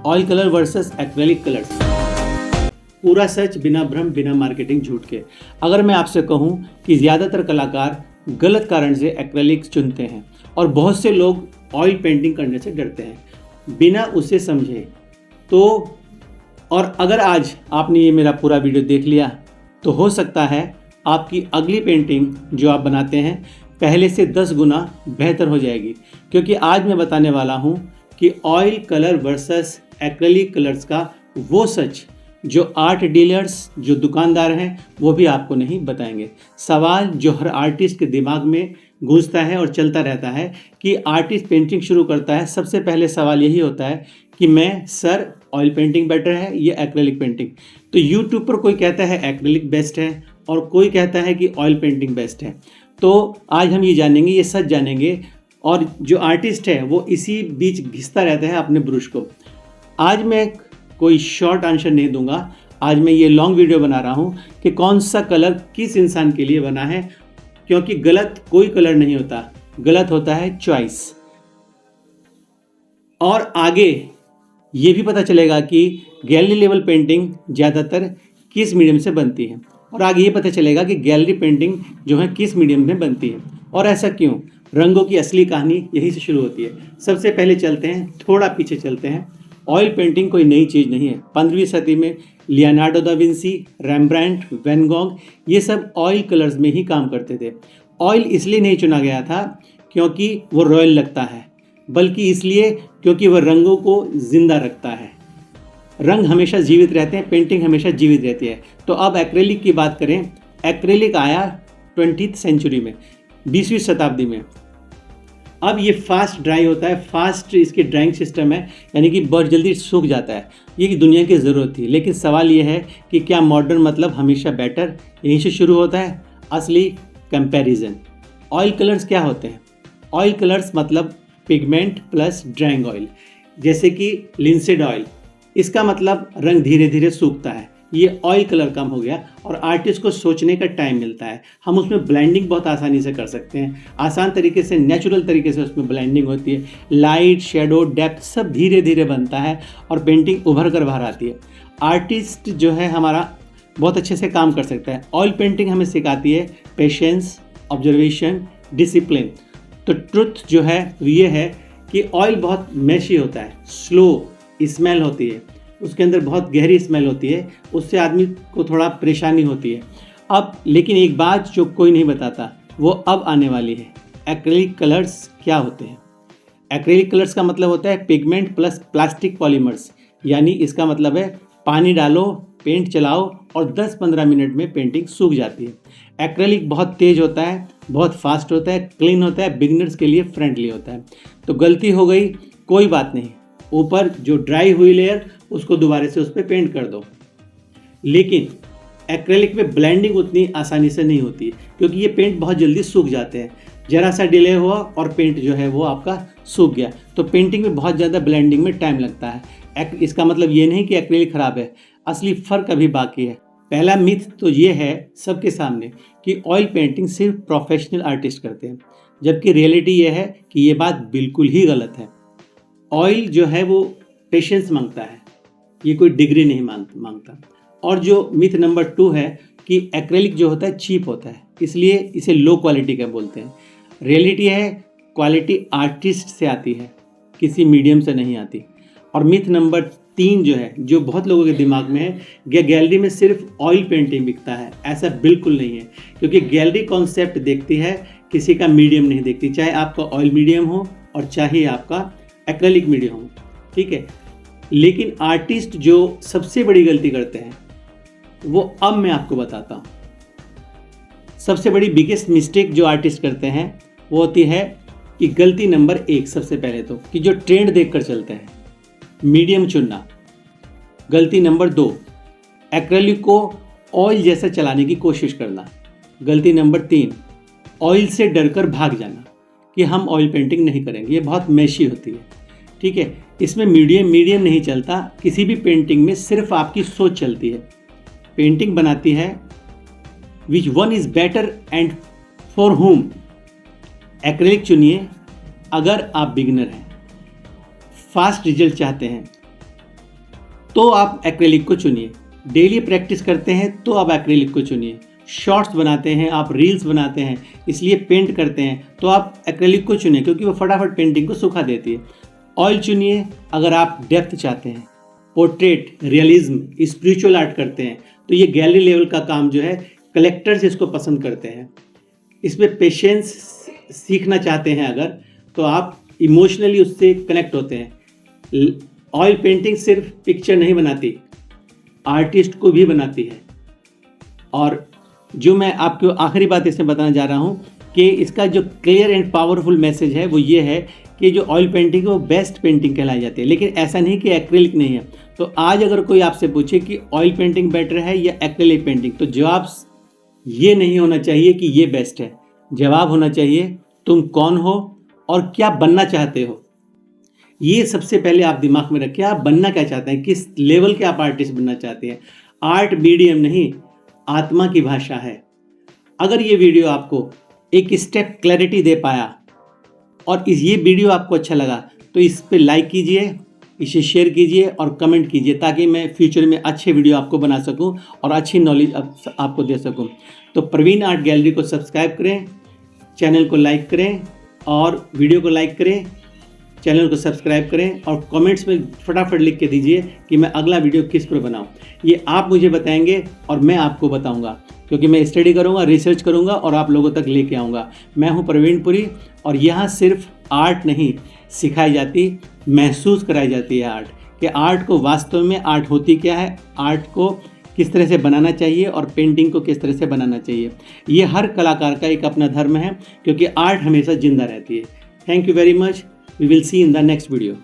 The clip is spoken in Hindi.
Oil colour versus acrylic colours. पूरा सच, बिना भ्रम, बिना मार्केटिंग झूठ के। अगर मैं आपसे कहूं कि ज़्यादातर कलाकार गलत कारण से एक्रेलिक्स चुनते हैं और बहुत से लोग ऑयल पेंटिंग करने से डरते हैं बिना उसे समझे, तो और अगर आज आपने ये मेरा पूरा वीडियो देख लिया तो हो सकता है आपकी अगली पेंटिंग जो आप बनाते हैं पहले से 10 गुना बेहतर हो जाएगी। क्योंकि आज मैं बताने वाला हूँ कि oil colour versus acrylic colours का वो सच जो आर्ट डीलर्स, जो दुकानदार हैं, वो भी आपको नहीं बताएंगे। सवाल जो हर आर्टिस्ट के दिमाग में गूंजता है और चलता रहता है कि आर्टिस्ट पेंटिंग शुरू करता है, सबसे पहले सवाल यही होता है कि मैं सर ऑयल पेंटिंग बेटर है या एक्रेलिक पेंटिंग। तो यूट्यूब पर कोई कहता है एक्रेलिक बेस्ट है और कोई कहता है कि ऑयल पेंटिंग बेस्ट है। तो आज हम ये जानेंगे, ये सच जानेंगे, और जो आर्टिस्ट है वो इसी बीच घिसता रहता है अपने ब्रश को। आज मैं कोई शॉर्ट आंसर नहीं दूंगा, आज मैं ये लॉन्ग वीडियो बना रहा हूँ कि कौन सा कलर किस इंसान के लिए बना है, क्योंकि गलत कोई कलर नहीं होता, गलत होता है चॉइस। और आगे ये भी पता चलेगा कि गैलरी लेवल पेंटिंग ज़्यादातर किस मीडियम से बनती है, और आगे ये पता चलेगा कि गैलरी पेंटिंग जो है किस मीडियम में बनती है और ऐसा क्यों। रंगों की असली कहानी यहीं से शुरू होती है। सबसे पहले चलते हैं, थोड़ा पीछे चलते हैं। ऑयल पेंटिंग कोई नई चीज़ नहीं है। 15वीं सदी में Leonardo da Vinci, रेम्ब्रांड, van Gogh, ये सब ऑयल कलर्स में ही काम करते थे। ऑयल इसलिए नहीं चुना गया था क्योंकि वो रॉयल लगता है, बल्कि इसलिए क्योंकि वह रंगों को जिंदा रखता है। रंग हमेशा जीवित रहते हैं, पेंटिंग हमेशा जीवित रहती है। तो अब एक्रेलिक की बात करें। एक्रेलिक आया 20th सेंचुरी में, 20वीं शताब्दी में। अब ये फास्ट ड्राई होता है, फास्ट इसकी ड्राइंग सिस्टम है, यानी कि बहुत जल्दी सूख जाता है। ये दुनिया की ज़रूरत थी, लेकिन सवाल ये है कि क्या मॉडर्न मतलब हमेशा बेटर? यहीं से शुरू होता है असली कंपैरिजन। ऑयल कलर्स क्या होते हैं? ऑयल कलर्स मतलब पिगमेंट प्लस ड्राइंग ऑयल, जैसे कि लिंसेड ऑयल। इसका मतलब रंग धीरे धीरे सूखता है, ये ऑयल कलर कम हो गया और आर्टिस्ट को सोचने का टाइम मिलता है। हम उसमें ब्लेंडिंग बहुत आसानी से कर सकते हैं, आसान तरीके से, नेचुरल तरीके से उसमें ब्लेंडिंग होती है। लाइट, शेडो, डेप्थ सब धीरे धीरे बनता है और पेंटिंग उभर कर बाहर आती है। आर्टिस्ट जो है हमारा बहुत अच्छे से काम कर सकता है। ऑयल पेंटिंग हमें सिखाती है पेशेंस, ऑब्जर्वेशन, डिसिप्लिन। तो ट्रुथ जो है ये है कि ऑयल बहुत मैशी होता है, स्लो स्मेल होती है, उसके अंदर बहुत गहरी स्मेल होती है, उससे आदमी को थोड़ा परेशानी होती है। अब लेकिन एक बात जो कोई नहीं बताता वो अब आने वाली है। एक्रेलिक कलर्स क्या होते हैं? एक्रेलिक कलर्स का मतलब होता है पिगमेंट प्लस प्लास्टिक पॉलीमर्स, यानी इसका मतलब है पानी डालो, पेंट चलाओ और 10-15 मिनट में पेंटिंग सूख जाती है। एक्रेलिक बहुत तेज़ होता है, बहुत फास्ट होता है, क्लीन होता है, बिगनर्स के लिए फ्रेंडली होता है। तो गलती हो गई, कोई बात नहीं, ऊपर जो ड्राई हुई लेयर उसको दोबारा से उस पर पेंट कर दो। लेकिन एक्रेलिक में ब्लेंडिंग उतनी आसानी से नहीं होती, क्योंकि ये पेंट बहुत जल्दी सूख जाते हैं। ज़रा सा डिले हुआ और पेंट जो है वो आपका सूख गया। तो पेंटिंग में बहुत ज़्यादा ब्लेंडिंग में टाइम लगता है। इसका मतलब ये नहीं कि एक्रेलिक ख़राब है, असली फ़र्क अभी बाकी है। पहला मिथ तो ये है सबके सामने कि ऑयल पेंटिंग सिर्फ प्रोफेशनल आर्टिस्ट करते हैं, जबकि रियलिटी ये है कि ये बात बिल्कुल ही गलत है। ऑयल जो है वो पेशेंस मांगता है, ये कोई डिग्री नहीं मांगता। और जो मिथ नंबर 2 है कि एक्रेलिक जो होता है चीप होता है, इसलिए इसे लो क्वालिटी का बोलते हैं। रियलिटी है क्वालिटी आर्टिस्ट से आती है, किसी मीडियम से नहीं आती। और मिथ नंबर 3 जो है, जो बहुत लोगों के दिमाग में है, गैलरी में सिर्फ ऑयल पेंटिंग बिकता है। ऐसा बिल्कुल नहीं है, क्योंकि गैलरी कॉन्सेप्ट देखती है, किसी का मीडियम नहीं देखती, चाहे आपका ऑयल मीडियम हो और चाहे आपका एक्रेलिक मीडियम हो, ठीक है। लेकिन आर्टिस्ट जो सबसे बड़ी गलती करते हैं वो अब मैं आपको बताता हूँ। सबसे बड़ी बिगेस्ट मिस्टेक जो आर्टिस्ट करते हैं वो होती है कि गलती नंबर 1 सबसे पहले तो कि जो ट्रेंड देखकर चलते हैं, मीडियम चुनना। गलती नंबर 2, एक्रेलिक को ऑयल जैसा चलाने की कोशिश करना। गलती नंबर 3, ऑयल से डरकर भाग जाना कि हम ऑयल पेंटिंग नहीं करेंगे, ये बहुत मैशी होती है, ठीक है। इसमें मीडियम नहीं चलता, किसी भी पेंटिंग में सिर्फ आपकी सोच चलती है। पेंटिंग बनाती है which one is better and for whom। Acrylic चुनिए अगर आप बिगिनर हैं, फास्ट रिजल्ट चाहते हैं, तो आप एक्रेलिक को चुनिए। डेली प्रैक्टिस करते हैं तो आप एक्रेलिक को चुनिए। शॉर्ट्स बनाते हैं, आप रील्स बनाते हैं, इसलिए पेंट करते हैं, तो आप एक्रेलिक को चुनिए क्योंकि वो फटाफट पेंटिंग को सुखा देती है। ऑयल चुनिए अगर आप डेप्थ चाहते हैं, पोर्ट्रेट, रियलिज्म, स्पिरिचुअल आर्ट करते हैं, तो ये गैलरी लेवल का काम जो है कलेक्टर्स इसको पसंद करते हैं। इसमें पेशेंस सीखना चाहते हैं अगर, तो आप इमोशनली उससे कनेक्ट होते हैं। ऑयल पेंटिंग सिर्फ पिक्चर नहीं बनाती, आर्टिस्ट को भी बनाती है। और जो मैं आपको आखिरी बात इसमें बताना जा रहा हूँ कि इसका जो क्लियर एंड पावरफुल मैसेज है वो ये है कि जो ऑयल पेंटिंग है वो बेस्ट पेंटिंग कहलाई जाती है। लेकिन ऐसा नहीं कि एक्रेलिक नहीं है। तो आज अगर कोई आपसे पूछे कि ऑयल पेंटिंग बेटर है या एक्रेलिक पेंटिंग, तो जवाब ये नहीं होना चाहिए कि ये बेस्ट है। जवाब होना चाहिए तुम कौन हो और क्या बनना चाहते हो। ये सबसे पहले आप दिमाग में रखिए, आप बनना क्या चाहते हैं, किस लेवल के आप आर्टिस्ट बनना चाहते हैं। आर्ट मीडियम नहीं, आत्मा की भाषा है। अगर ये वीडियो आपको एक स्टेप क्लैरिटी दे पाया और ये वीडियो आपको अच्छा लगा तो इस पे लाइक कीजिए, इसे शेयर कीजिए और कमेंट कीजिए ताकि मैं फ्यूचर में अच्छे वीडियो आपको बना सकूं और अच्छी नॉलेज आपको दे सकूं। तो प्रवीण आर्ट गैलरी को सब्सक्राइब करें, चैनल को लाइक करें और वीडियो को लाइक करें, चैनल को सब्सक्राइब करें और कमेंट्स में फटाफट लिख के दीजिए कि मैं अगला वीडियो किस पर बनाऊं। ये आप मुझे बताएंगे और मैं आपको बताऊंगा, क्योंकि मैं स्टडी करूंगा, रिसर्च करूंगा और आप लोगों तक लेके आऊंगा। मैं हूं प्रवीण पुरी और यहाँ सिर्फ आर्ट नहीं सिखाई जाती, महसूस कराई जाती है आर्ट, कि आर्ट को वास्तव में आर्ट होती क्या है, आर्ट को किस तरह से बनाना चाहिए और पेंटिंग को किस तरह से बनाना चाहिए। ये हर कलाकार का एक अपना धर्म है, क्योंकि आर्ट हमेशा जिंदा रहती है। Thank you very much. We will see in the next video.